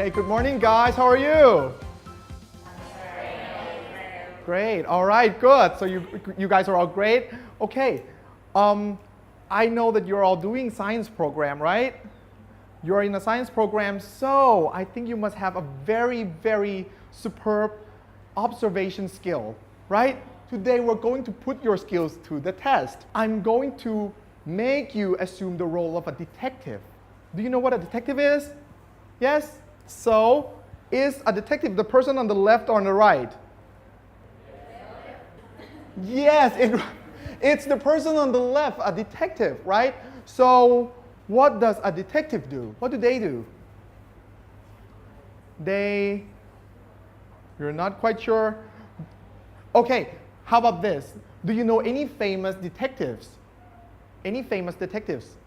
Okay, good morning, guys. How are you? Great. All right, good. So you guys are all great. Okay. I know that you're all doing science program, right? You're in a science program, so I think you must have a very, very superb observation skill, right? Today we're going to put your skills to the test. I'm going to make you assume the role of a detective. Do you know what a detective is? Yes? So, is a detective the person on the left or on the right? Yes, it's the person on the left, a detective, right? So, what does a detective do? What do? You're not quite sure? Okay, how about this? Do you know any famous detectives? Any famous detectives?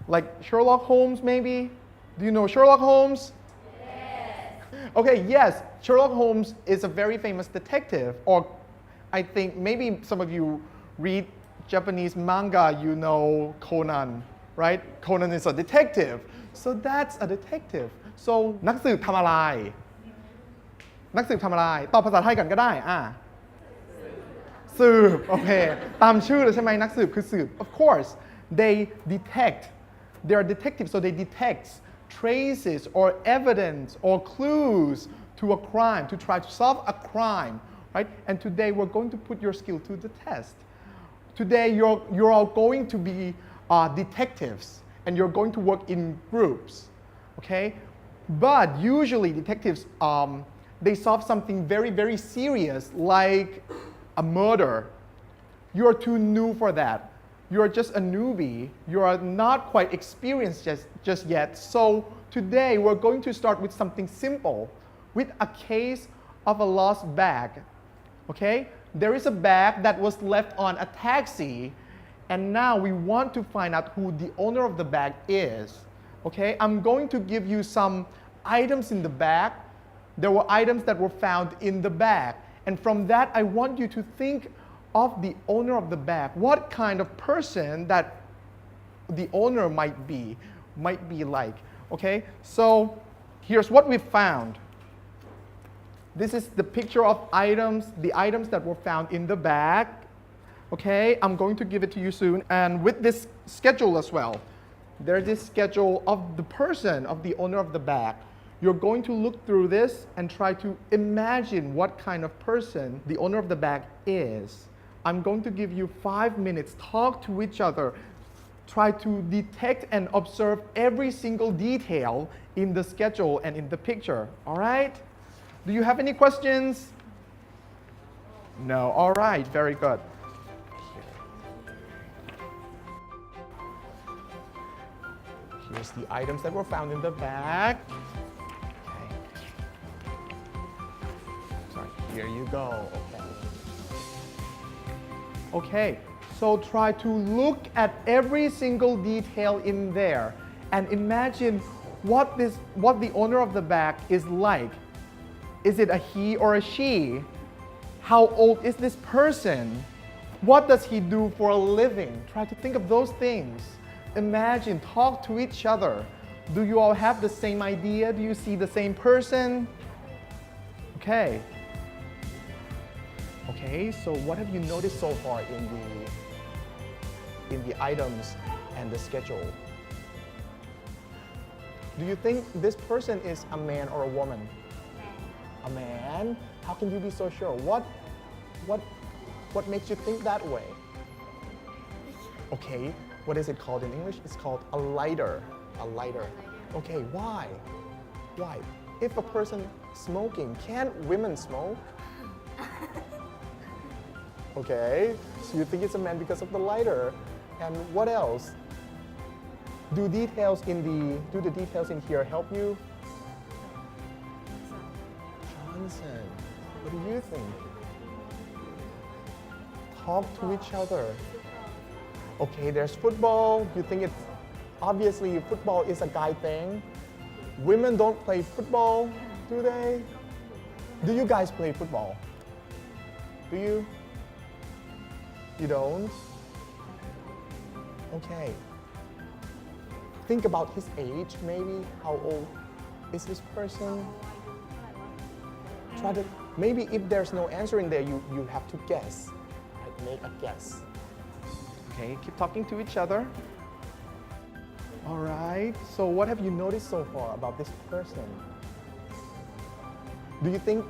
Like Sherlock Holmes, maybe? Do you know Sherlock Holmes? Yes. Okay, yes, Sherlock Holmes is a very famous detective. Or I think maybe some of you read Japanese manga, you know Conan, right? Conan is a detective. So that's a detective. So นักสืบทำอะไรนักสืบทำอะไรตอบภาษาไทยกันก็ได้สืบโอเคตามชื่อเลยใช่ไหมนักสืบคือสืบ Of course they detect. They are detectives, so they detect traces or evidence or clues to a crime, to try to solve a crime, right? And today we're going to put your skill to the test. Today you're all going to be detectives, and you're going to work in groups, okay? But usually detectives, they solve something very, very serious, like a murder. You're too new for that. You're just a newbie. You are not quite experienced just yet. So today we're going to start with something simple, with a case of a lost bag. Okay? There is a bag that was left on a taxi, and now we want to find out who the owner of the bag is. Okay? I'm going to give you some items in the bag. There were items that were found in the bag. And from that, I want you to think of the owner of the bag. What kind of person that the owner might be like. Okay? So here's what we found. This is the picture of items, the items that were found in the bag. Okay? I'm going to give it to you soon. And with this schedule as well. There's this schedule of the person, of the owner of the bag. You're going to look through this and try to imagine what kind of person the owner of the bag is. I'm going to give you 5 minutes. Talk to each other. Try to detect and observe every single detail in the schedule and in the picture. All right? Do you have any questions? No. All right. Very good. Here's the items that were found in the bag. Here you go. Okay, so try to look at every single detail in there and imagine what the owner of the bag is like. Is it a he or a she? How old is this person? What does he do for a living? Try to think of those things. Imagine, talk to each other. Do you all have the same idea? Do you see the same person? Okay. Okay, so what have you noticed so far in the items and the schedule? Do you think this person is a man or a woman? A man? How can you be so sure? What makes you think that way? Okay, what is it called in English? It's called a lighter. A lighter. Okay, why? Why? If a person smoking, can't women smoke? Okay, so you think it's a man because of the lighter. And what else? Do the details in here help you? Johnson, what do you think? Talk to each other. Okay, there's football. You think it's obviously football is a guy thing. Women don't play football, do they? Do you guys play football? Do you? You don't? Okay. Think about his age, maybe. How old Is this person? Try to, maybe if there's no answer in there, you have to guess. Right? Make a guess. Okay, keep talking to each other. All right, so what have you noticed so far about this person? Do you think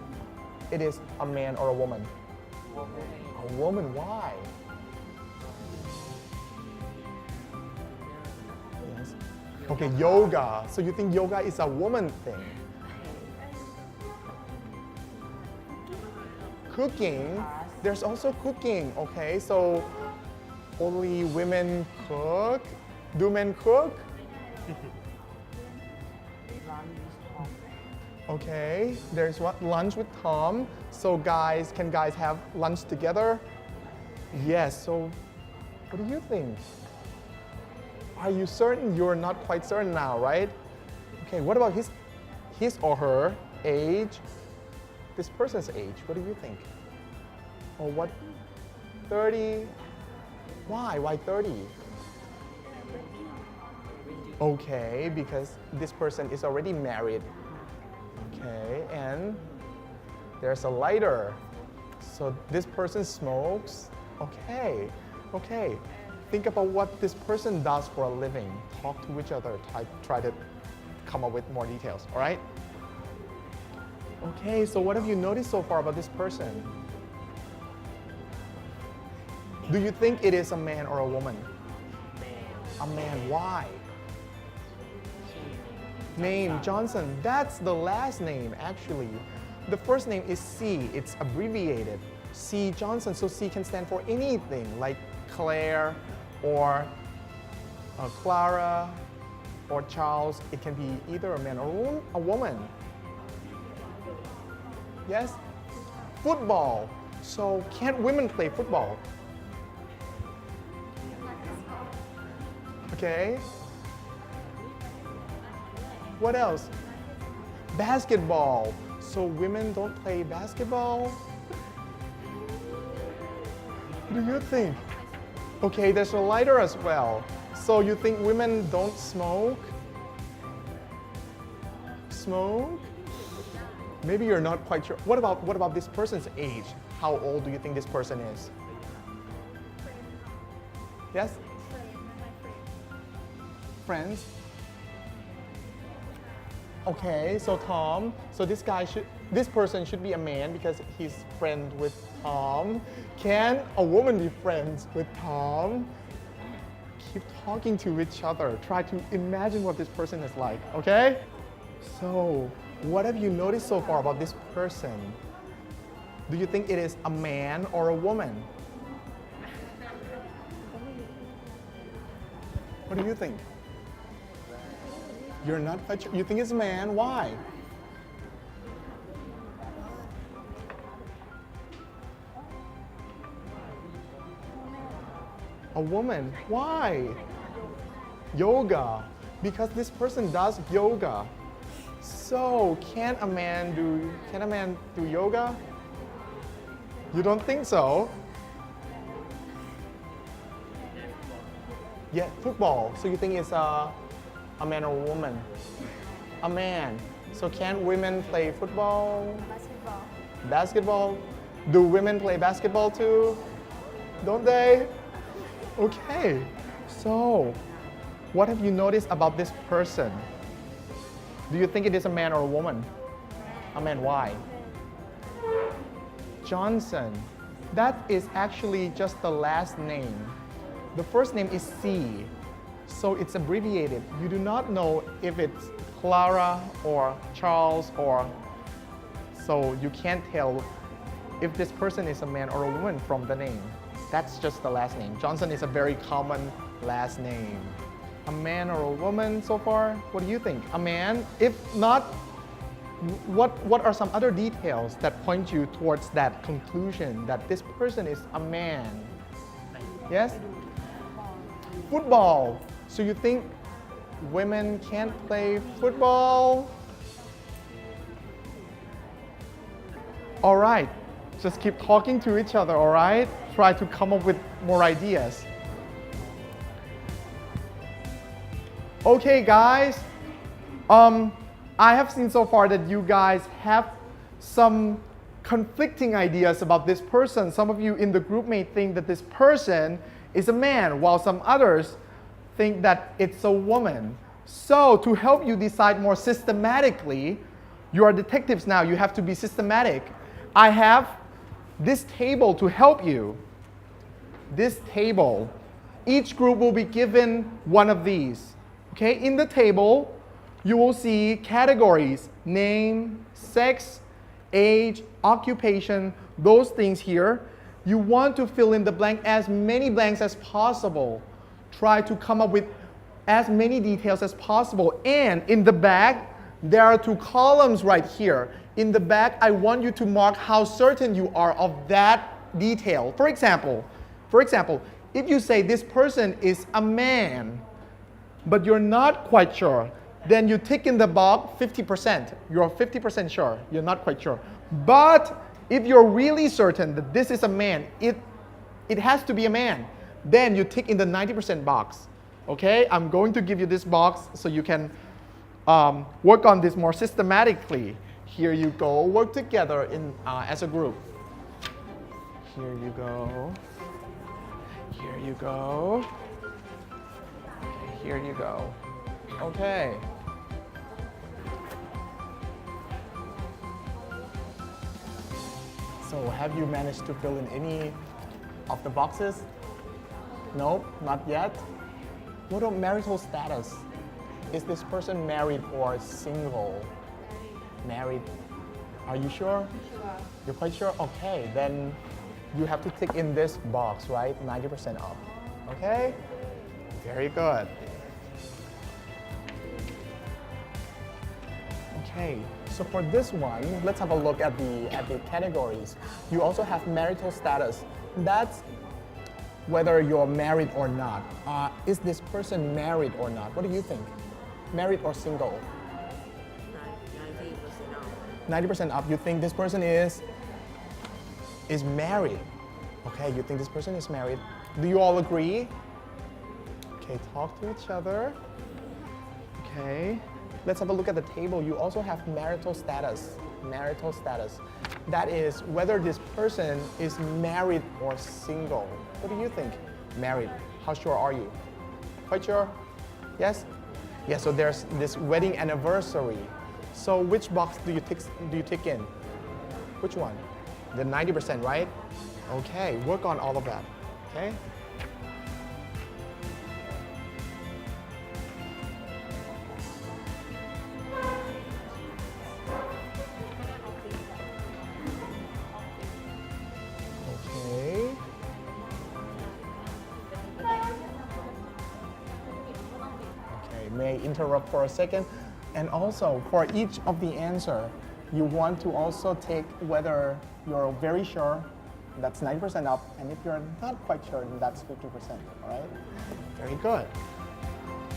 it is a man or a woman? A woman, why? Yes. Okay, yoga. So you think yoga is a woman thing? Cooking, there's also cooking, okay? So only women cook? Do men cook? Okay, there's what? Lunch with Tom. So guys, can guys have lunch together? Yes, so what do you think? Are you certain? You're not quite certain now, right? Okay, what about his or her age? This person's age, what do you think? Or what? 30? Why? Why 30? Okay, because this person is already married. Okay, and there's a lighter. So this person smokes. Okay, okay. Think about what this person does for a living. Talk to each other. Try to come up with more details, all right? Okay, so what have you noticed so far about this person? Do you think it is a man or a woman? A man, why? Name, Johnson, that's the last name actually. The first name is C, it's abbreviated. C. Johnson, so C can stand for anything like Claire or Clara or Charles. It can be either a man or a woman. Yes? Football, so can't women play football? Okay. What else? Basketball. So women don't play basketball? What do you think? Okay, there's a lighter as well. So you think women don't smoke? Smoke? Maybe you're not quite sure. What about this person's age? How old do you think this person is? Yes? Friends? Okay, so Tom, so this person should be a man because he's friend with Tom. Can a woman be friends with Tom? Keep talking to each other. Try to imagine what this person is like, okay? So, what have you noticed so far about this person? Do you think it is a man or a woman? What do you think? You're not quite sure. You think it's a man? Why? A woman. Why? Yoga. Because this person does yoga. So, can a man do yoga? You don't think so? Yeah, football. So you think it's a man or a woman? A man. So can women play football? Basketball. Basketball? Do women play basketball too? Don't they? Okay. So, what have you noticed about this person? Do you think it is a man or a woman? A man, why? Johnson. That is actually just the last name. The first name is C, so it's abbreviated. You do not know if it's Clara or Charles so you can't tell if this person is a man or a woman from the name. That's just the last name. Johnson is a very common last name. A man or a woman so far? What do you think? A man? If not, what are some other details that point you towards that conclusion that this person is a man? Yes? Football. So you think women can't play football? All right. Just keep talking to each other, all right? Try to come up with more ideas. Okay, guys. I have seen so far that you guys have some conflicting ideas about this person. Some of you in the group may think that this person is a man, while some others think that it's a woman. So to help you decide more systematically, you are detectives now, you have to be systematic. I have this table to help you. This table. Each group will be given one of these. Okay, in the table, you will see categories: name, sex, age, occupation, those things here. You want to fill in the blank, as many blanks as possible. Try to come up with as many details as possible. And in the back, there are two columns right here. In the back, I want you to mark how certain you are of that detail. For example, if you say this person is a man, but you're not quite sure, then you tick in the box 50%. You're 50% sure. You're not quite sure. But if you're really certain that this is a man, it has to be a man, then you tick in the 90% box. Okay? I'm going to give you this box so you can work on this more systematically. Here you go. Work together as a group. Here you go. Here you go. Okay, here you go. Okay. So have you managed to fill in any of the boxes? Nope, not yet. What about marital status? Is this person married or single? Married. Are you sure? Sure. You're quite sure? Okay, then you have to tick in this box, right? 90% up. Okay? Very good. Okay, so for this one, let's have a look at the categories. You also have marital status. That's whether you're married or not. Is this person married or not? What do you think? Married or single? 90% up. You think this person is married. Okay, you think this person is married. Do you all agree? Okay, talk to each other. Okay, let's have a look at the table. You also have marital status. Marital status. That is whether this person is married or single. What do you think? Married. How sure are you? Quite sure? Yes? Yeah, so there's this wedding anniversary. So which box do you tick in? Which one? The 90%, right? Okay, work on all of that. Okay? Okay. Okay, may I interrupt for a second? And also, for each of the answer, you want to also take whether you're very sure, that's 90% up, and if you're not quite sure, then that's 50%, all right? Very good.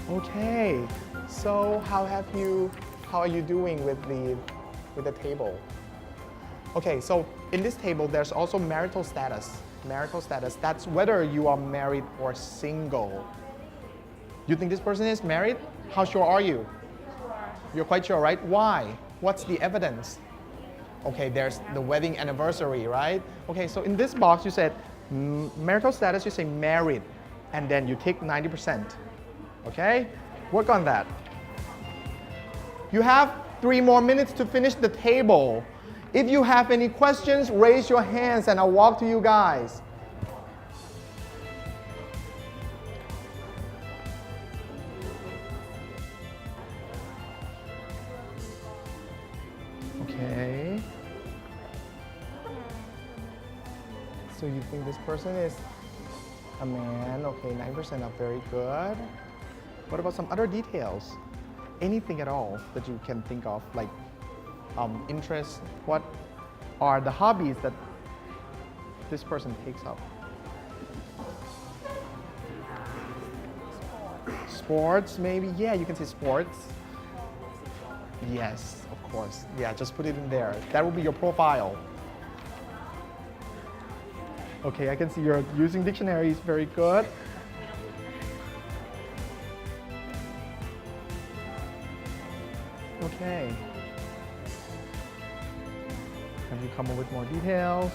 Okay, so how are you doing with the table? Okay, so in this table, there's also marital status. Marital status, that's whether you are married or single. You think this person is married? How sure are you? You're quite sure, right? Why? What's the evidence? Okay, there's the wedding anniversary, right? Okay, so in this box, you said marital status, you say married, and then you take 90%. Okay? Work on that. You have 3 more minutes to finish the table. If you have any questions, raise your hands and I'll walk to you guys. Okay. So you think this person is a man? Okay, 9% up, very good. What about some other details? Anything at all that you can think of, like interests? What are the hobbies that this person takes up? Sports, maybe? Yeah, you can say sports. Yes, of course. Yeah, just put it in there. That will be your profile. Okay, I can see you're using dictionaries. Very good. Okay. Have you come up with more details?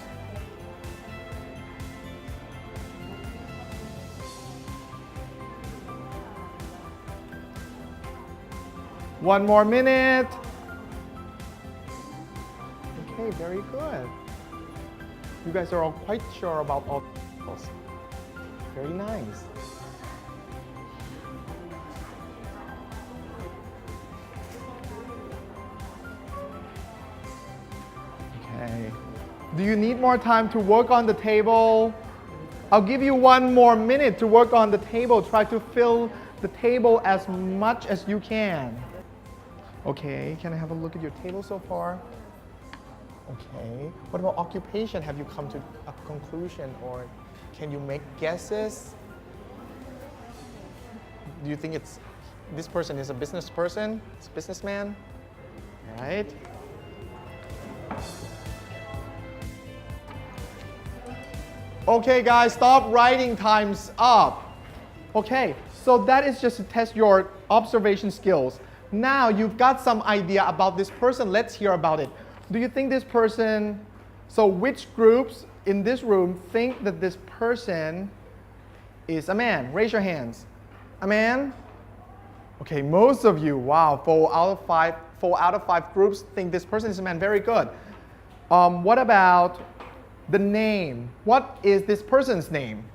One more minute. Okay, very good. You guys are all quite sure about all details. Very nice. Okay. Do you need more time to work on the table? I'll give you one more minute to work on the table. Try to fill the table as much as you can. Okay, can I have a look at your table so far? Okay. What about occupation? Have you come to a conclusion or can you make guesses? Do you think this person is a business person? It's a businessman? Right? Okay, guys, stop writing times up. Okay, so that is just to test your observation skills. Now you've got some idea about this person. Let's hear about it. Do you think this person, so which groups in this room think that this person is a man? Raise your hands. A man? Okay, most of you, wow, 4 out of 5 groups think this person is a man. Very good. What about the name? What is this person's name?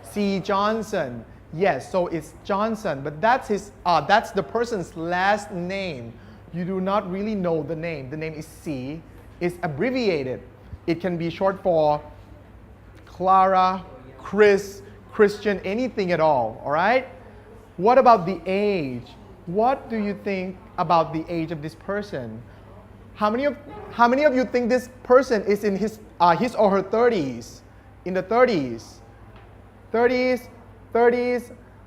C. Johnson. Yes, so it's Johnson, but that's the person's last name. You do not really know the name. The name is C. It's abbreviated. It can be short for Clara, Chris, Christian, anything at all right? What about the age? What do you think about the age of this person? How many of you think this person is in his or her 30s? In the 30s? 30s?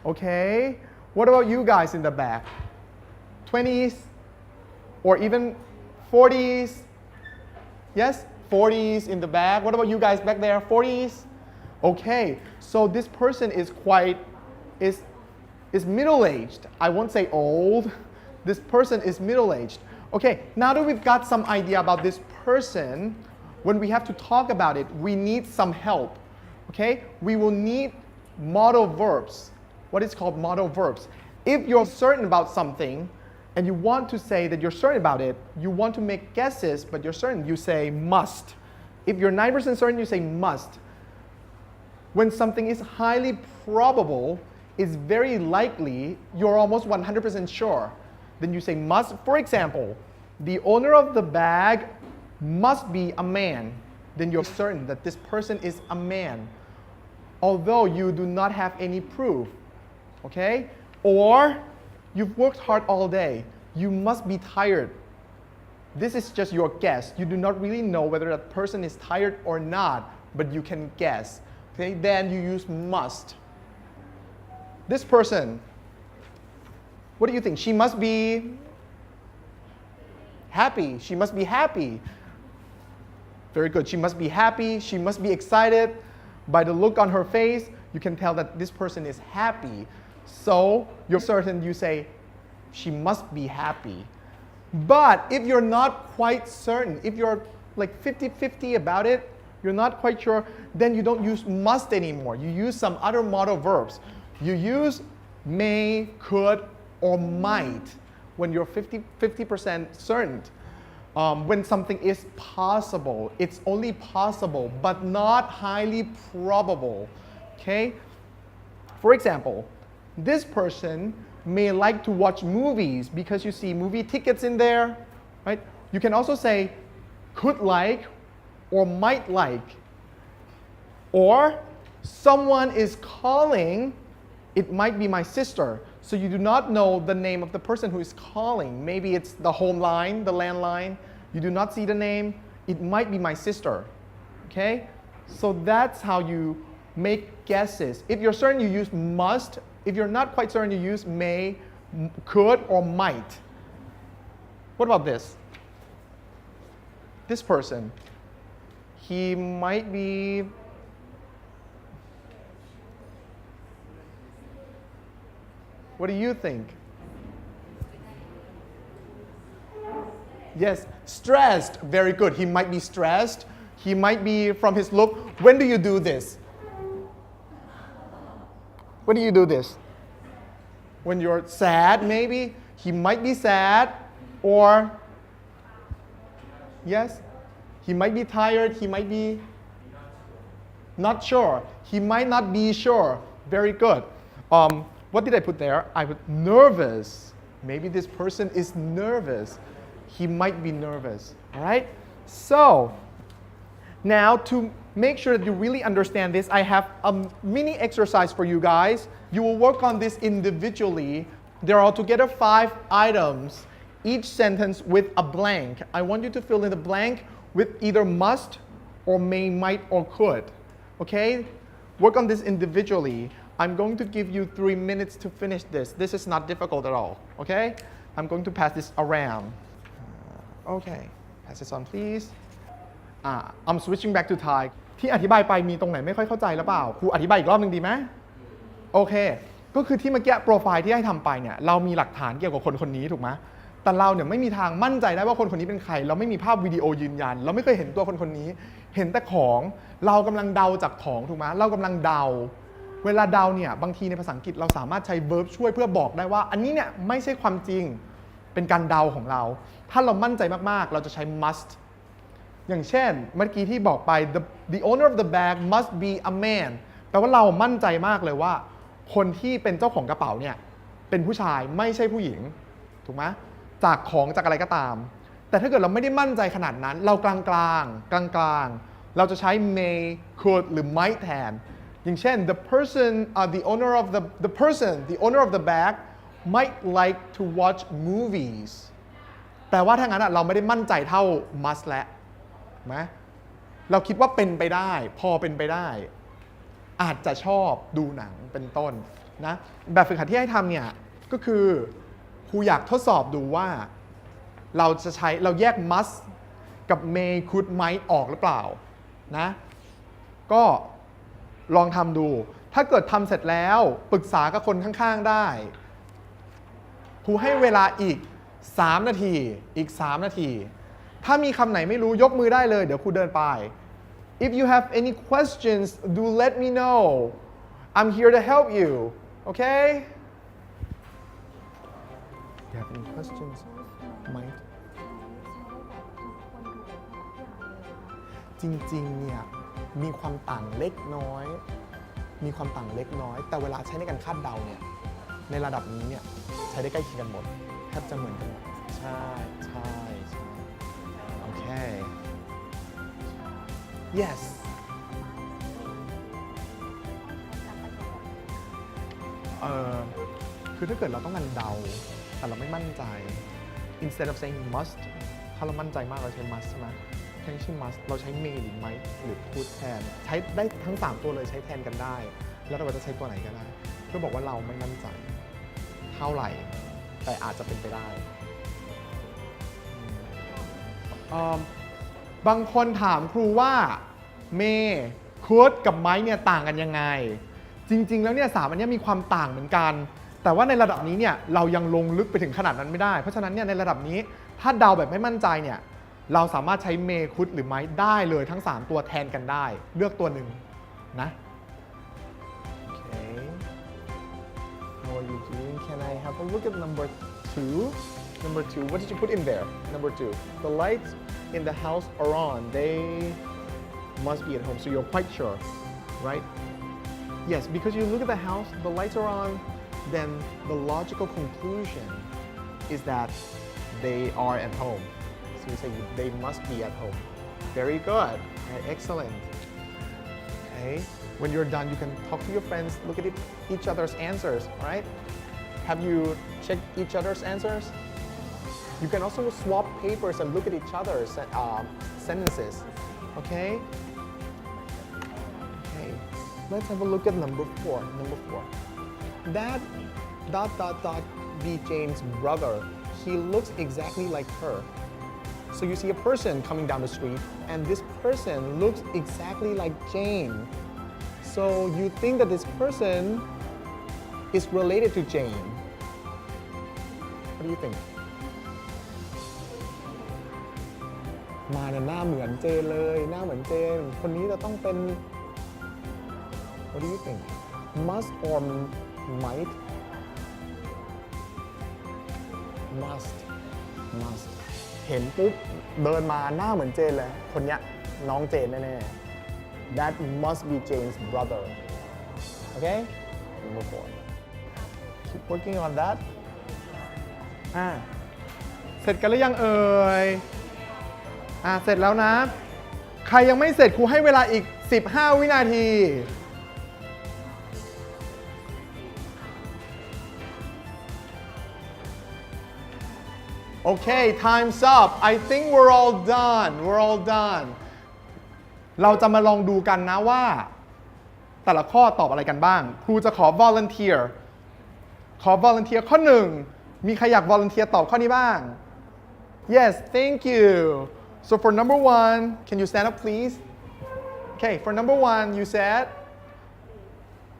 Okay. What about you guys in the back? 20s? Or even 40s? Yes? 40s in the back. What about you guys back there? 40s? Okay. So this person is middle-aged. I won't say old. This person is middle-aged. Okay, now that we've got some idea about this person, when we have to talk about it, we need some help. Okay? We will need modal verbs. What is called modal verbs? If you're certain about something and you want to say that you're certain about it, you want to make guesses, but you're certain, you say must. If you're 9% certain, you say must. When something is highly probable, it's very likely, you're almost 100% sure, then you say must. For example, the owner of the bag must be a man. Then you're certain that this person is a man, although you do not have any proof. Okay? Or you've worked hard all day. You must be tired. This is just your guess. You do not really know whether that person is tired or not, but you can guess. Okay? Then you use must. This person, what do you think? She must be happy. She must be happy. Very good. She must be happy. She must be excited. By the look on her face, you can tell that this person is happy. So you're certain, you say, she must be happy. But if you're not quite certain, if you're like 50-50 about it, you're not quite sure, then you don't use must anymore. You use some other modal verbs. You use may, could, or might when you're 50% certain. When something is possible, it's only possible, but not highly probable. Okay? For example, this person may like to watch movies because you see movie tickets in there, right? You can also say could like or might like. Or someone is calling, it might be my sister. So you do not know the name of the person who is calling. Maybe it's the home line, the landline. You do not see the name. It might be my sister. Okay? So that's how you make guesses. If you're certain, you use must. If you're not quite certain, you use may, could, or might. What about this? This person. He might be what do you think? Yes, stressed. Very good. He might be stressed. He might be from his look. When do you do this? When do you do this? When you're sad, maybe? He might be sad. Or, yes, he might be tired. He might be not sure. He might not be sure. Very good. What did I put there? I put nervous. Maybe this person is nervous. He might be nervous. All right? So, now to make sure that you really understand this, I have a mini exercise for you guys. You will work on this individually. There are altogether 5 items, each sentence with a blank. I want you to fill in the blank with either must or may, might, or could. Okay? Work on this individually. I'm going to give you 3 minutes to finish this. This is not difficult at all. Okay? I'm going to pass this around. Okay. Pass this on, please. I'm switching back to Thai. ที่อธิบายไปมีตรงไหนไม่ค่อยเข้าใจหรือเปล่าครูอธิบายอีกรอบหนึ่งดีไหมโอเคก็คือที่เมื่อกี้โปรไฟล์ที่ให้ทำไปเนี่ยเรามีหลักฐานเกี่ยวกับคนคนนี้ถูกไหมแต่เราเนี่ยไม่มีทางมั่นใจได้ว่าคนคนนี้เป็นใครเราไม่มีภาพวิดีโอยืนยันเราไม่เคยเห็นตัวคนคนนี้เห็นแต่ของเรากำลังเดาจากของถูกไหมเรากำลังเดาเวลาเดาเนี่ยบางทีในภาษาอังกฤษเราสามารถใช้ verb ช่วยเพื่อบอกได้ว่าอันนี้เนี่ยไม่ใช่ความจริงเป็นการเดาของเราถ้าเรามั่นใจมากๆเราจะใช้ must อย่างเช่นเมื่อกี้ที่บอกไป the owner of the bag must be a man แปลว่าเรามั่นใจมากเลยว่าคนที่เป็นเจ้าของกระเป๋าเนี่ยเป็นผู้ชายไม่ใช่ผู้หญิงถูกไหมจากของจากอะไรก็ตามแต่ถ้าเกิดเราไม่ได้มั่นใจขนาดนั้นเรากลางๆเราจะใช้ may could หรือ might แทนอย่างเช่น the owner of the bag might like to watch movies แปลว่าถ้างั้นเราไม่ได้มั่นใจเท่า must แล้วไหมเราคิดว่าเป็นไปได้พอเป็นไปได้อาจจะชอบดูหนังเป็นต้นนะแบบฝึกหัดที่ให้ทำเนี่ยก็คือครูอยากทดสอบดูว่าเราแยก must กับ may could might ออกหรือเปล่านะก็ลองทำดูถ้าเกิดทำเสร็จแล้วปรึกษากับคนข้างๆได้ครูให้เวลาอีก3 นาทีอีก3 นาทีถ้ามีคำไหนไม่รู้ยกมือได้เลยเดี๋ยวครูเดินไป If you have any questions do let me know I'm here to help you okay Do you have any questions Mike จริงๆเนี่ยมีความต่างเล็กน้อยแต่เวลาใช้ในการคาดเดาเนี่ยในระดับนี้เนี่ยใช้ได้ใกล้เคียงกันหมดแทบจะเหมือนกันหมดใช่โอเค yes คือถ้าเกิดเราต้องการเดาแต่เราไม่มั่นใจ instead of saying must ถ้าเรามั่นใจมากเราใช้ must ใช่ไหมแทนที่ must เราใช้ may หรือ might หรือ could แทนใช้ได้ทั้ง3ตัวเลยใช้แทนกันได้แล้วเราจะใช้ตัวไหนก็ได้เพื่อบอกว่าเราไม่มั่นใจเท่าไหร่แต่อาจจะเป็นไปได้บางคนถามครูว่า may could กับ might เนี่ยต่างกันยังไงจริงๆแล้วเนี่ย3อันนี้มีความต่างเหมือนกันแต่ว่าในระดับนี้เนี่ยเรายังลงลึกไปถึงขนาดนั้นไม่ได้เพราะฉะนั้นเนี่ยในระดับนี้ถ้าเดาแบบไม่มั่นใจเนี่ยเราสามารถใช้ may could หรือ might ได้เลยทั้ง3ตัวแทนกันได้เลือกตัวหนึ่งนะ Okay How are you doing Can I have a look at number 2 What did you put in there Number 2 The lights in the house are on They must be at home so you're quite sure right Yes because you look at the house the lights are on then the logical conclusion is that they are at home So you say they must be at home. Very good. Right, excellent. Okay. When you're done, you can talk to your friends, look at each other's answers, right? Have you checked each other's answers? You can also swap papers and look at each other's sentences. Okay? Okay. Let's have a look at number 4. That ... be Jane's brother. He looks exactly like her.So you see a person coming down the street and this person looks exactly like Jane. So you think that this person is related to Jane. What do you think? มาเนี่ยหน้าเหมือนเจนเลยหน้าเหมือนเจนคนนี้จะต้องเป็น What do you think must or might must เห็นปุ๊บเดินมาหน้าเหมือนเจนเลยคนเนี้ยน้องเจนแน่ๆ That must be Jane's brother Okay number 4 Keep working on that เสร็จกันหรือยังเอ่ยเสร็จแล้วนะใครยังไม่เสร็จครูให้เวลาอีก15วินาทีOkay, time's up. I think we're all done. We're all done. เราจะมาลองดูกันนะว่าแต่ละข้อตอบอะไรกันบ้างครูจะขอ volunteer ข้อ1มีใครอยาก volunteer ตอบข้อนี้บ้าง Yes, thank you. So for number 1, can you stand up please? Okay, for number 1, you said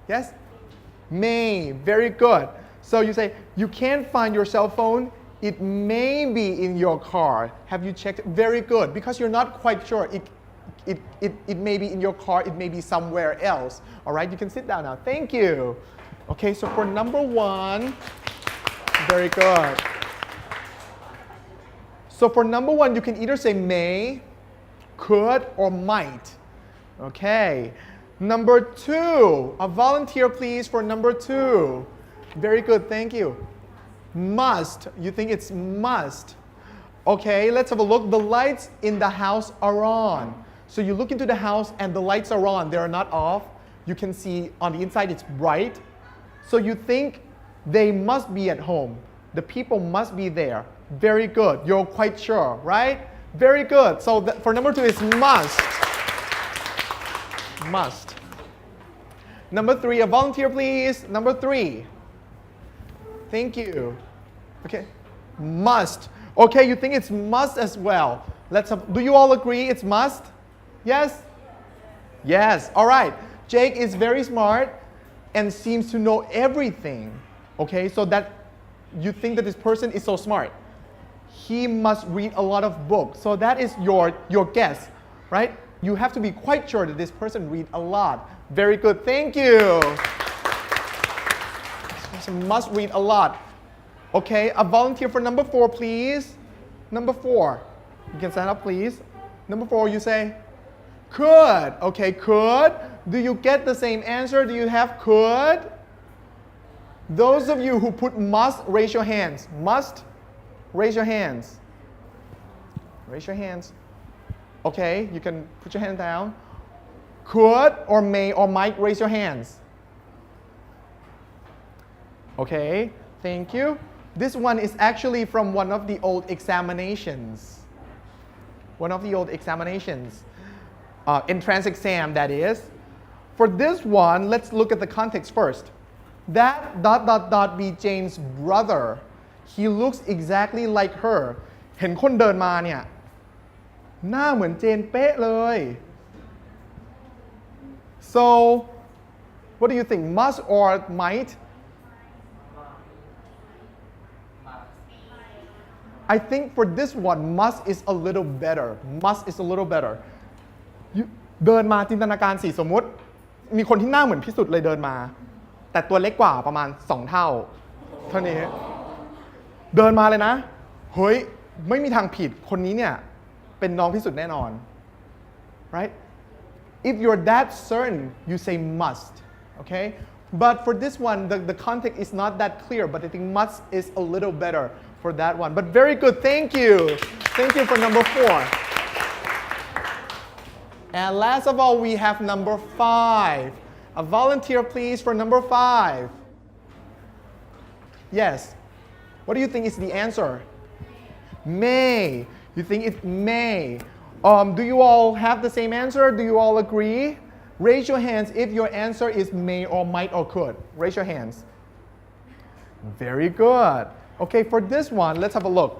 Yes? May. Very good. So you say you can't find your cell phone.It may be in your car. Have you checked? Very good. Because you're not quite sure. It may be in your car. It may be somewhere else. All right, you can sit down now. Thank you. Okay, so for number 1, very good. So for number 1, you can either say may, could, or might. Okay. Number 2, a volunteer please for number 2. Very good, thank you.Must. You think it's must. Okay, let's have a look. The lights in the house are on. So you look into the house and the lights are on. They are not off. You can see on the inside it's bright. So you think they must be at home. The people must be there. Very good. You're quite sure, right? Very good. So for number 2 is must. Must. Number 3, a volunteer please. Number 3. Thank you. Okay. Must. Okay, you think it's must as well. Do you all agree it's must? Yes? Yes. All right. Jake is very smart and seems to know everything. Okay, so that you think that this person is so smart. He must read a lot of books. So that is your guess, right? You have to be quite sure that this person reads a lot. Very good. Thank you. This person must read a lot. Okay, a volunteer for number 4, please. Number 4. You can stand up, please. Number 4, you say, could. Okay, could. Do you get the same answer? Do you have could? Those of you who put must, raise your hands. Must, raise your hands. Raise your hands. Okay, you can put your hand down. Could or may or might, raise your hands. Okay, thank you. This one is actually from one of the old examinations. One of the old examinations. Entrance exam, that is. For this one, let's look at the context first. That ... be Jane's brother. He looks exactly like her. เห็นคนเดินมาเนี่ยหน้าเหมือนเจนเป๊ะเลย So what do you think? Must or might? I think for this one, must is a little better. Must is a little better. เดินมาจินตนาการสิสมมุติมีคนที่หน้าเหมือนที่สุดเลยเดินมาแต่ตัวเล็กกว่าประมาณ2เท่าเท่านี้เดินมาเลยนะเฮ้ยไม่มีทางผิดคนนี้เนี่ยเป็นน้องพิสุทธิ์แน่นอน right if you're that certain you say must okay but for this one the context is not that clear but I think must is a little better for that one but very good thank you for number 4 and last of all we have number 5 a volunteer please for number 5 yes what do you think is the answer may you think it's may do you all have the same answer do you all agree raise your hands if your answer is may or might or could raise your hands very good okay for this one let's have a look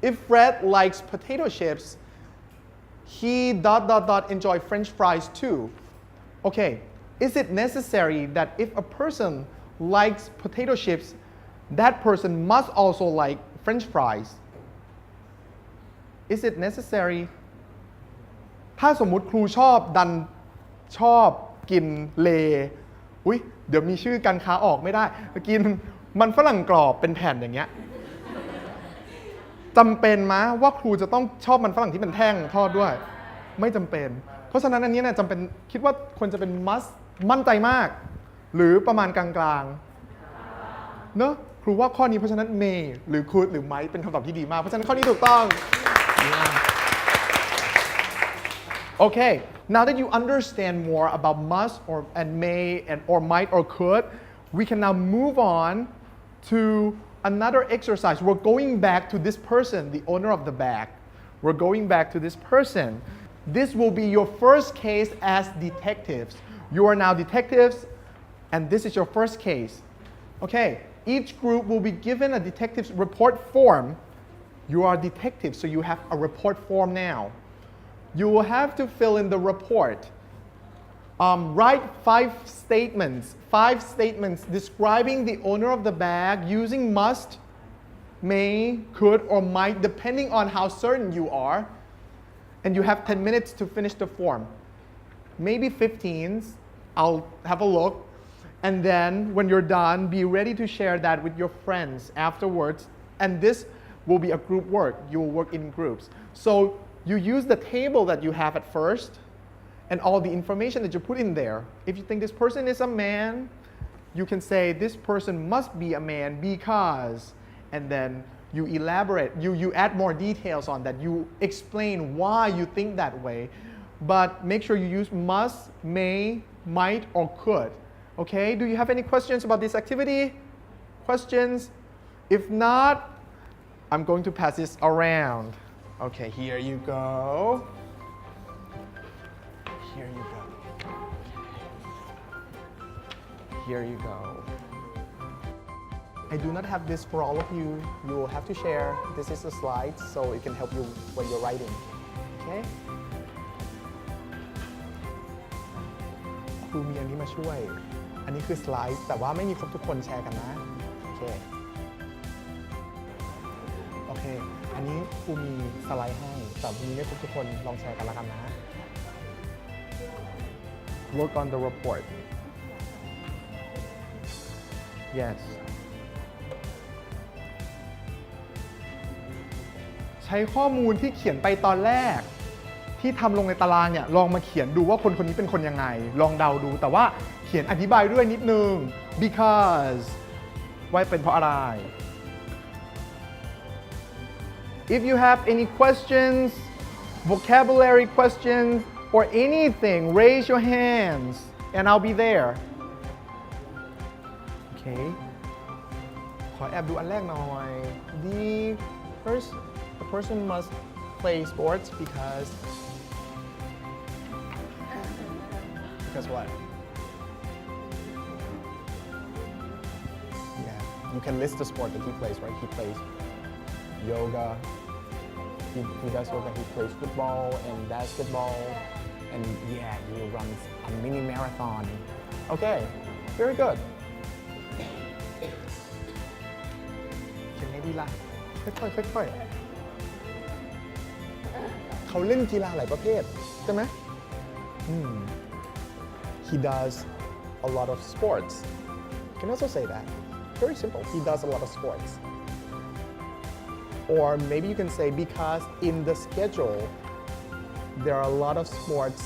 if Fred likes potato chips he ... enjoy French fries too okay is it necessary that if a person likes potato chips that person must also like French fries is it necessary ถ้าสมมุติครูชอบชอบกินเลอุ๊ยเดี๋ยวมีชื่อการค้าออกไม่ได้กินมันฝรั่งกรอบเป็นแผ่นอย่างเงี้ยจำเป็นไหมว่าครูจะต้องชอบมันฝรั่งที่เป็นแท่งทอดด้วยไม่จำเป็นเพราะฉะนั้นอันนี้เนี่ยจำเป็นคิดว่าควรจะเป็น must มั่นใจมากหรือประมาณกลางๆเนอะครูว่าข้อนี้เพราะฉะนั้น may หรือ could หรือ might เป็นคำตอบที่ดีมากเพราะฉะนั้นข้อนี้ถูกต้อง Okay, now that you understand more about must and may or might or could, we can now move on to another exercise. We're going back to this person, the owner of the bag. We're going back to this person. This will be your first case as detectives. You are now detectives, and this is your first case. Okay, each group will be given a detective's report form. You are detectives, so you have a report form now.You will have to fill in the report. Write 5 statements describing the owner of the bag using must, may, could, or might, depending on how certain you are. And you have 10 minutes to finish the form. Maybe 15. I'll have a look. And then when you're done, be ready to share that with your friends afterwards. And this will be a group work. You will work in groups. So,You use the table that you have at first and all the information that you put in there. If you think this person is a man, you can say this person must be a man because, and then you elaborate, you add more details on that. You explain why you think that way, but make sure you use must, may, might, or could. Okay, do you have any questions about this activity? Questions? If not, I'm going to pass this around.Okay, here you go. Here you go. Here you go. I do not have this for all of you. You will have to share. This is the slides, so it can help you when you're writing. Okay? ครูมีอันนี้มาช่วย อันนี้คือสไลด์แต่ว่าไม่มีครบทุกคนแชร์กันนะ โอเค โอเคอันนี้ครูมีสไลด์ให้แต่มีไม่ทุกคนลองแชร์กันแล้วกันนะ Work on the report. Yes. ใช้ข้อมูลที่เขียนไปตอนแรกที่ทำลงในตารางเนี่ยลองมาเขียนดูว่าคนนี้เป็นคนยังไงลองเดาดูแต่ว่าเขียนอธิบายด้วยนิดนึง because ว่าเป็นเพราะอะไรIf you have any questions, vocabulary questions, or anything, raise your hands and I'll be there. Okay. ขอแอบดูอันแรกหน่อย The person must play sports because what? Yeah, you can list the sport that he plays, right? He plays yoga. He does yoga. He plays football and basketball, and yeah, he runs a mini marathon. Okay, very good. เขียนไงดีล่ะค่อยๆเขาเล่นกีฬาหลายประเภทใช่ไหมHe does a lot of sports. You can also say that. Very simple. He does a lot of sports.Or maybe you can say because in the schedule there are a lot of sports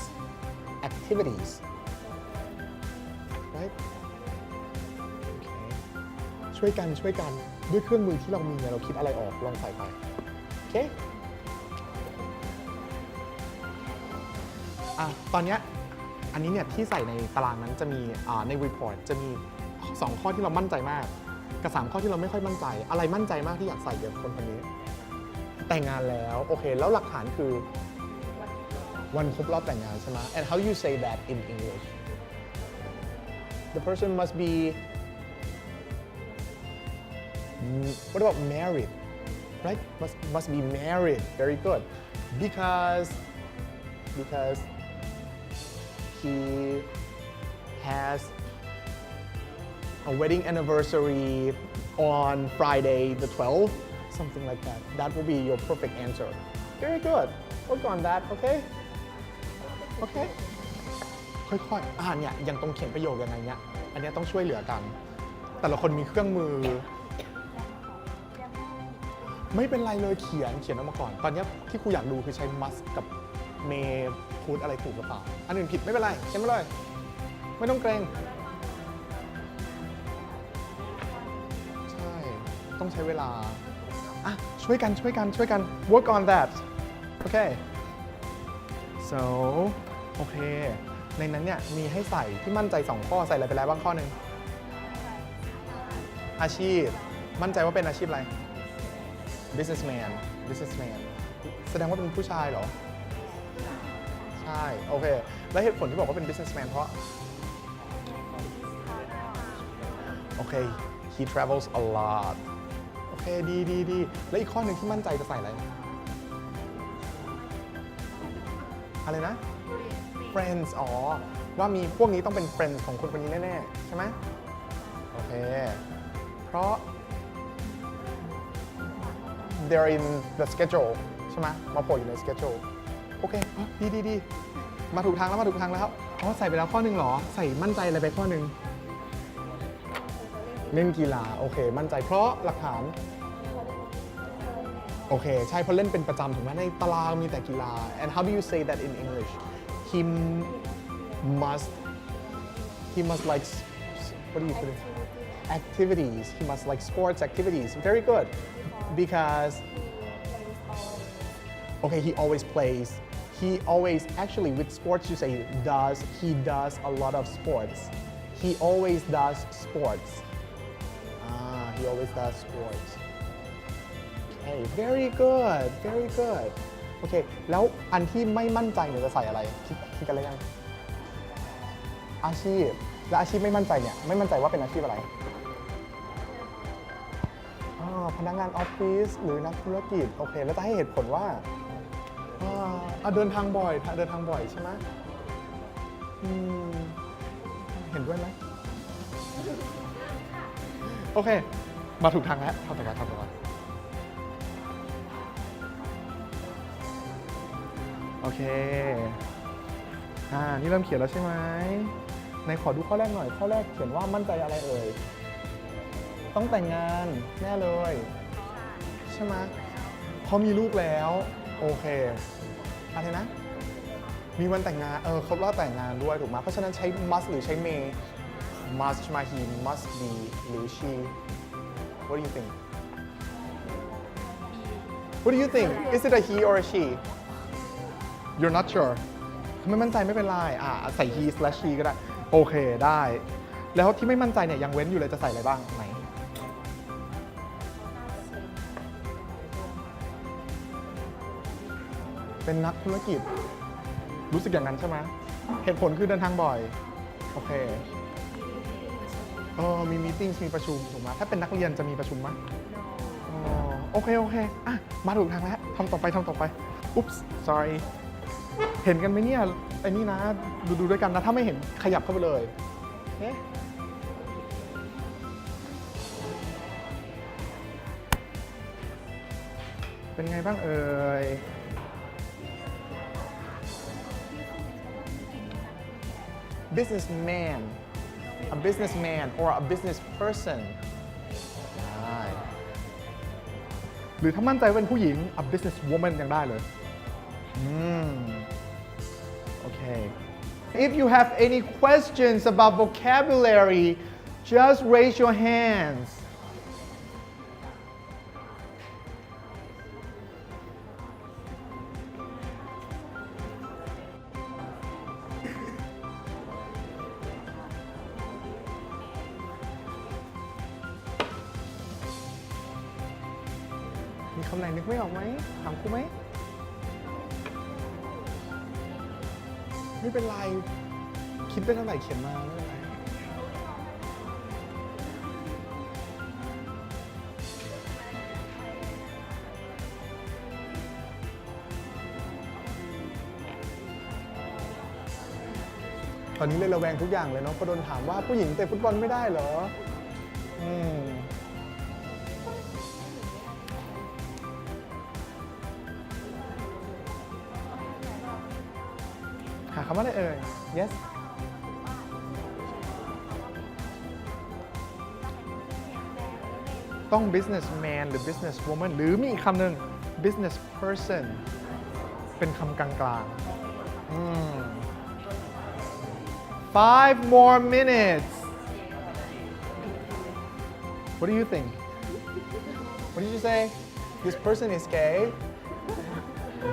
activities, right? Okay. ช่วยกันด้วยเครื่องมือที่เรามีเนี่ยเราคิดอะไรออกลองใส่ไป Okay? ตอนนี้อันนี้เนี่ยที่ใส่ในตารางนั้นจะมีใน report จะมี2ข้อที่เรามั่นใจมากกับ3ข้อที่เราไม่ค่อยมั่นใจอะไรมั่นใจมากที่อยากใส่เกี่ยวกับคนนี้แต่งงานแล้วโอเคแล้วหลักฐานคือวันครบรอบแต่งงานใช่ไหม and how do you say that in English the person must be what about married right must be married very good because he has a wedding anniversary on Friday the 12th, something like that. That will be your perfect answer. very good work on that okay okay ค่อยๆเนี่ยอย่างตรงเขียนประโยคยังไงเนี่ยอันนี้ต้องช่วยเหลือกัน แต่ละคนมีเครื่องมือ ไม่เป็นไรเลยเขียนออกมาก่อน ตอนนี้ที่ครูอยากดูคือใช้ must กับ may พูดอะไรถูกหรือเปล่า อันอื่นผิดไม่เป็นไรเขียนมาเลยไม่ต้องเกรงใช่ต้องใช้เวลาช่วยกัน work on that okay so โอเคในนั้นเนี่ยมีให้ใส่ที่มั่นใจ2ข้อใส่อะไรไปแล้วบ้างข้อหนึ่งอาชีพมั่นใจว่าเป็นอาชีพอะไร businessman แสดงว่าเป็นผู้ชายเหรอใช่โอเคแล้วเหตุผลที่บอกว่าเป็น businessman เพราะโอเค he travels a lot โอเคดีแล้วอีกข้อหนึ่งที่มั่นใจจะใส่อะไรนะ friends ว่ามีพวกนี้ต้องเป็น friends ของคนนี้แน่ๆใช่ไหมโอเคเพราะ they're in the schedule ใช่ไหมมาโผล่อยู่ใน schedule โอเคดีมาถูกทางแล้วใส่ไปแล้วข้อหนึ่งเหรอใส่มั่นใจอะไรไปข้อหนึ่งเล่นกีฬาโอเคมั่นใจเพราะหลักฐานโอเคใช่เพราะเล่นเป็นประจำถูกไหมในตารางมีแต่กีฬา and how do you say that in English he must like what do you put it activities he must like sports activities very good because okay he always plays he always actually with sports you say he does a lot of sports he always does sports he always does sports okay very good โอเคแล้วอันที่ไม่มั่นใจเนี่ยจะใส่อะไรคิดกันเลยยังอาชีพและอาชีพไม่มั่นใจเนี่ยไม่มั่นใจว่าเป็นอาชีพอะไรพนักงานออฟฟิศหรือนักธุรกิจโอเคแล้วจะให้เหตุผลว่าเดินทางบ่อยใช่ไหมเห็นด้วยไหมโอเคมาถูกทางแล้วทำต่อไปโอเคนี่เริ่มเขียนแล้วใช่ไหมไหนขอดูข้อแรกหน่อยข้อแรกเขียนว่ามั่นใจอะไรเอ่ยต้องแต่งงานแน่เลยใช่ไหมเขามีลูกแล้วโอเคอะไรนะมีวันแต่งงานครบรอบแต่งงานด้วยถูกไหมเพราะฉะนั้นใช้ must หรือใช้ may must มา he must be หรือ she what do you think is it a he or a she you're not sure ไม่มั่นใจไม่เป็นไรใส่ he/she ก็ได้โอเคได้แล้วที่ไม่มั่นใจเนี่ยยังเว้นอยู่เลยจะใส่อะไรบ้างไหนเป็นนักธุรกิจรู้สึกอย่างนั้นใช่ไหมเหตุผลคือเดินทางบ่อยโอเคมีมีติ้งมีประชุมถูกไหมถ้าเป็นนักเรียนจะมีประชุมไหมโอเคมาถูกทางแล้วทำต่อไปอุ๊ปส์ sorry เห็นกันไหมเนี่ยไอ้นี่นะดูด้วยกันนะถ้าไม่เห็นขยับเข้าไปเลยเป็นไงบ้างเอ่ยbusinessman or a business person ได้หรือถ้ามั่นใจว่าเป็นผู้หญิง a business woman ยังได้เลยโอเค if you have any questions about vocabulary just raise your handsมีคำไหนนึกไม่ออกไหมถามครูไหมไม่เป็นไรคิดได้เท่าไหร่เขียนมาไม่เป็นไรตอนนี้เลยระแวงทุกอย่างเลยเนาะพอโดนถามว่าผู้หญิงเตะฟุตบอลไม่ได้เหรอ หาคำว่าอะไรเอ่ย yes ต้อง businessman หรือ businesswoman หรือมีอีกคำหนึ่ง business person เป็นคำกลางๆ5 more minutes What do you think What did you say This person is gay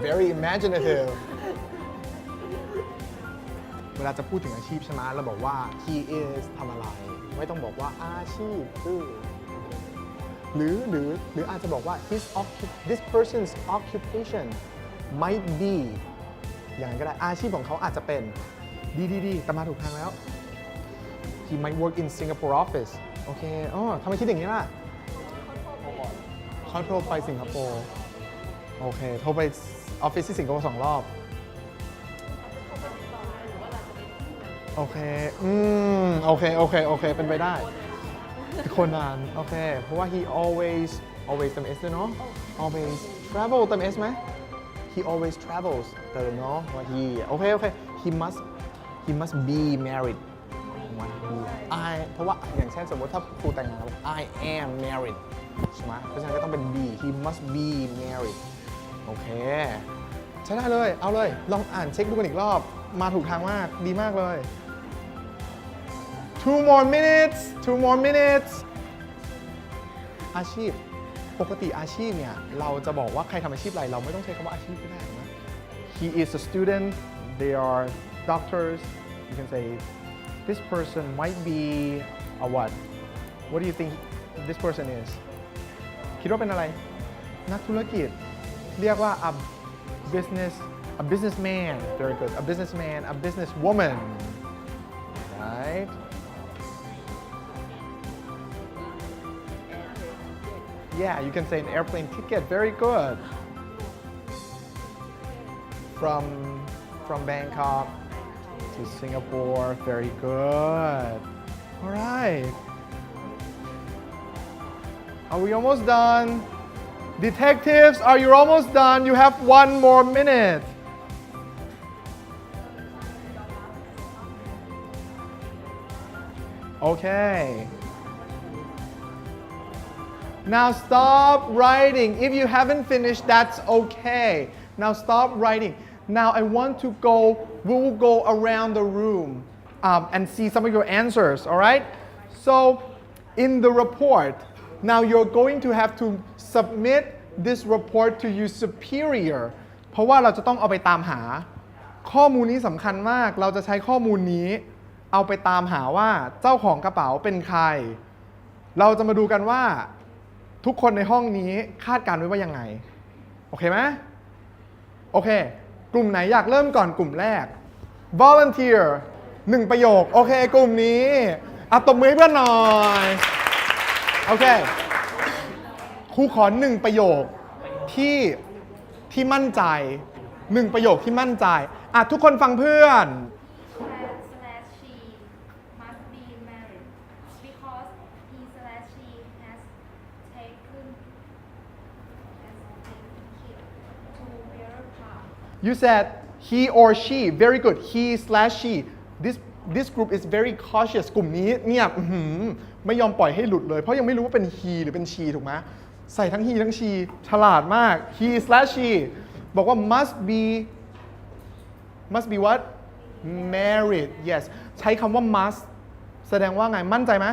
Very imaginative เวลาจะพูดถึงอาชีพใช่ไหมเราบอกว่า he is ทำอะไร ไม่ต้องบอกว่าอาชีพคือหรืออาจจะบอกว่า this person's occupation might be อย่างนั้นก็ได้อาชีพของเขาอาจจะเป็นดีแต่มาถูกทางแล้ว he might work in Singapore office โอเคอ๋อทำไมคิดอย่างนี้ล่ะเขาโทรไปสิงคโปร์โอเคโทรไปออฟฟิศที่สิงคโปร์2 รอบโอเคโอเคเป็นไปได้คนนานโอเคเพราะว่า he always เติม s ด้วยเนาะ always travel เติม s ไหม he always travels เติมเนาะว่า he โอเคhe must be married เพราะว่าอย่างเช่นสมมติถ้าครูแต่งงาน I am married ใช่ไหมเพราะฉะนั้นก็ต้องเป็น be he must be married โอเคใช้ได้เลยเอาเลยลองอ่านเช็คดูกันอีกรอบมาถูกทางมากดีมากเลย 2 more minutes อาชีพปกติอาชีพเนี่ยเราจะบอกว่าใครทำอาชีพอะไรเราไม่ต้องใช้คำว่าอาชีพก็ได้นะ he is a student they are doctors you can say this person might be a what do you think this person is คิดว่าเป็นอะไรนักธุรกิจเรียกว่า a businessman very good a businessman a businesswoman right Yeah, you can say an airplane ticket. Very good. From Bangkok to Singapore. Very good. All right. Are we almost done? Detectives, are you almost done? You have 1 more minute. Okay. Now stop writing. If you haven't finished, that's okay. Now stop writing. Now I want to go, we'll go around the room and see some of your answers, all right? So in the report, now you're going to have to submit this report to your superior เพราะว่าเราจะต้องเอาไปตามหาข้อมูลนี้สำคัญมากเราจะใช้ข้อมูลนี้เอาไปตามหาว่าเจ้าของกระเป๋าเป็นใครเราจะมาดูกันว่าทุกคนในห้องนี้คาดการณ์ไว้ว่ายังไงโอเคไหมโอเคกลุ่มไหนอยากเริ่มก่อนกลุ่มแรก volunteer 1 ประโยคโอเคกลุ่มนี้ตบมือให้เพื่อนหน่อยโอเคครูขอ1 ประโยคที่มั่นใจ1 ประโยคที่มั่นใจทุกคนฟังเพื่อน she must be married because he/she has taken care to bear part. You said he or she very good he/she this group is very cautious กลุ่มนี้เนี่ยไม่ยอมปล่อยให้หลุดเลยเพราะยังไม่รู้ว่าเป็น he หรือเป็น she ถูกไหมใส่ทั้ง he ทั้ง she ฉลาดมาก he/she บอกว่า must be what married yes ใช้คำว่า must แสดงว่าไงมั่นใจไหม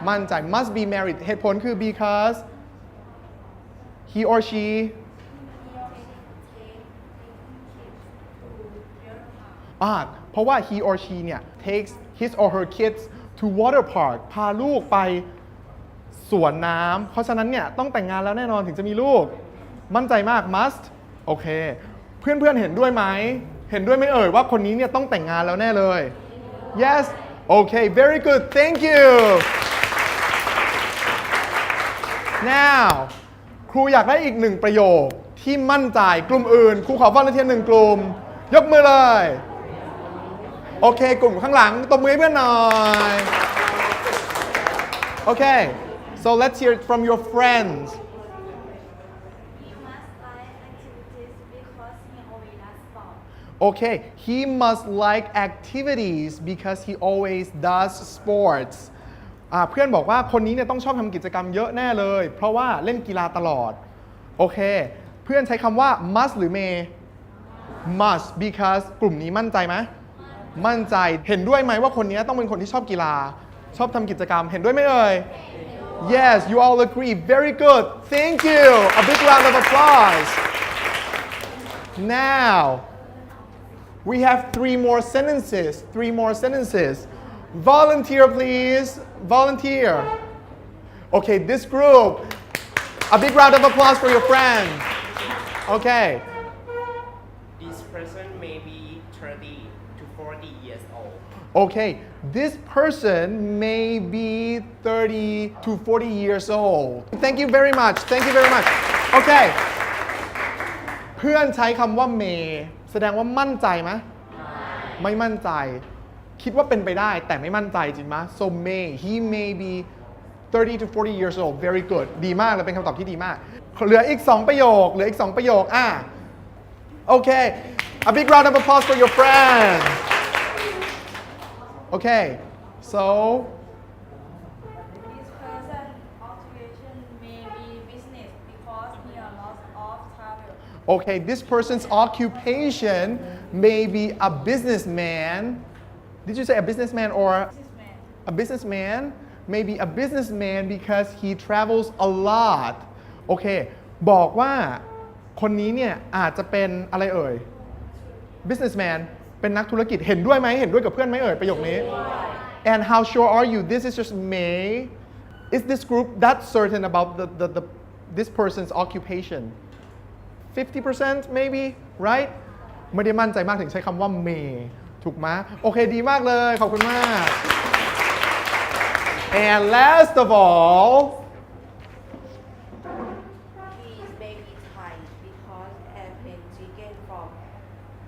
มั่นใจ must be married เหตุผลคือ because he or sheเพราะว่า he or she เนี่ย takes his or her kids to water park พาลูกไปสวนน้ำเพราะฉะนั้นเนี่ยต้องแต่งงานแล้วแน่นอนถึงจะมีลูกมั่นใจมาก must โอเคเพื่อนๆเห็นด้วยไหมเห็นด้วยไหมเอ่ยว่าคนนี้เนี่ยต้องแต่งงานแล้วแน่เลย yes okay very good thank you now ครูอยากได้อีก1 ประโยคที่มั่นใจกลุ่มอื่นครูขอฟังเทียน1 กลุ่มยกมือเลยโอเคกลุ่มข้างหลังตบมือให้เพื่อนหน่อยโอเค so let's hear it from your friends He must like activities because he always does sport. Okay, he must like activities because he always does sports เพื่อนบอกว่าคนนี้เนี่ยต้องชอบทำกิจกรรมเยอะแน่เลย เพราะว่าเล่นกีฬาตลอด โอเค เพื่อนใช้คำว่า must หรือ may must because กลุ่มนี้มั่นใจไหมมั่นใจ เห็นด้วยไหมว่าคนนี้ต้องเป็นคนที่ชอบกีฬา ชอบทำกิจกรรม เห็นด้วยไหมเอ่ย Yes, you all agree. Very good. Thank you. A big round of applause. Now, we have three more sentences. Three more sentences. Volunteer, please. Volunteer. Okay, this group. A big round of applause for your friend. Okay. This person may be 30 to 40 years old. Okay, this person may be 30 to 40 years old. Thank you very much. Thank you very much. Okay. เพื่อนใช้คำว่า may แสดงว่ามั่นใจไหมไม่มั่นใจ คิดว่าเป็นไปได้แต่ไม่มั่นใจจริงไหม so may he may be 30 to 40 years old very good ดีมากเลยเป็นคำตอบที่ดีมากเหลืออีก2ประโยคOkay a big round of applause for your friend Okay so This person occupation may be business because he a lot of travel. Okay, this person's occupation may be a businessman. Did you say a businessman or Businessman. a businessman? Maybe a businessman because he travels a lot. โอเค บอกว่าคนนี้เนี่ยอาจจะเป็นอะไรเอ่ย businessman เป็นนักธุรกิจ เห็นด้วยไหม เห็นด้วยกับเพื่อนไหมเอ่ยประโยคนี้ And how sure are you? This is just may. Is this group that certain about this person's occupation? 50% maybe, right? ไม่ได้มั่นใจมากถึงใช้คำว่า may ถูกไหมโอเคดีมากเลยขอบคุณมาก And last of all His baby Thai because airplane ticket from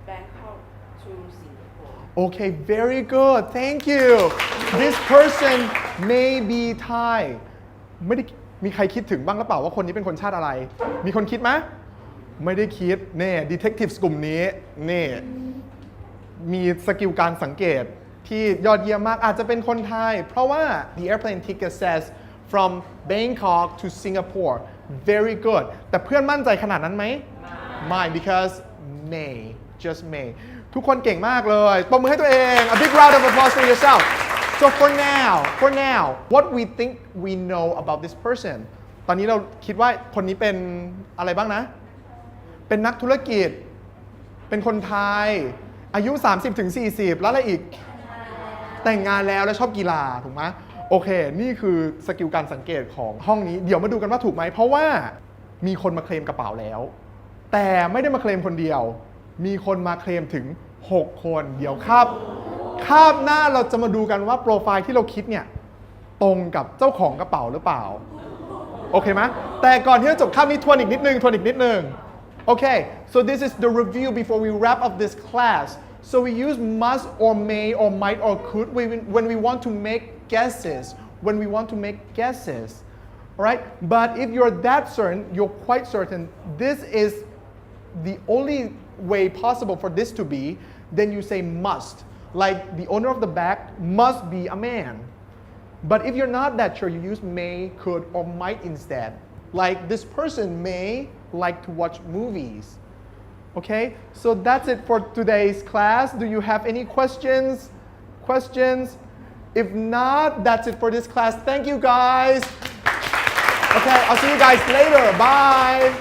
Bangkok to Singapore. Okay, very good. Thank you. This person may be Thai. ไม่ได้มีใครคิดถึงบ้างหรือเปล่าว่าคนนี้เป็นคนชาติอะไร มีคนคิดไหมไม่ได้คิดเน่ detectives กลุ่มนี้เน่มีสกิลการสังเกตที่ยอดเยี่ยมมากอาจจะเป็นคนไทย เพราะว่า the airplane ticket says from Bangkok to Singapore. Very good. แต่เพื่อนมั่นใจขนาดนั้นไหมไม่ because may just may ทุกคนเก่งมากเลยปรบมือให้ตัวเอง a big round of applause for yourself so for now what we think we know about this person ตอนนี้เราคิดว่าคนนี้เป็นอะไรบ้างนะเป็นนักธุรกิจเป็นคนไทยอายุ 30-40 แล้วอะไรอีกแต่งงานแล้วและชอบกีฬาถูกไหมโอเคนี่คือสกิลการสังเกตของห้องนี้เดี๋ยวมาดูกันว่าถูกไหมเพราะว่ามีคนมาเคลมกระเป๋าแล้วแต่ไม่ได้มาเคลมคนเดียวมีคนมาเคลมถึง6คนเดี๋ยวคาบหน้าเราจะมาดูกันว่าโปรไฟล์ที่เราคิดเนี่ยตรงกับเจ้าของกระเป๋าหรือเปล่าโอเคไหมแต่ก่อนที่จะจบคาบนี้ทวนอีกนิดนึงOkay, so this is the review before we wrap up this class. So we use must or may or might or could when we want to make guesses. Alright? But if you're that certain, you're quite certain this is the only way possible for this to be, then you say must. Like the owner of the bag must be a man. But if you're not that sure, you use may, could, or might instead. Like this person may like to watch movies. Okay, so that's it for today's class. Do you have any questions? If not, that's it for this class. Thank you guys. Okay, I'll see you guys later. Bye.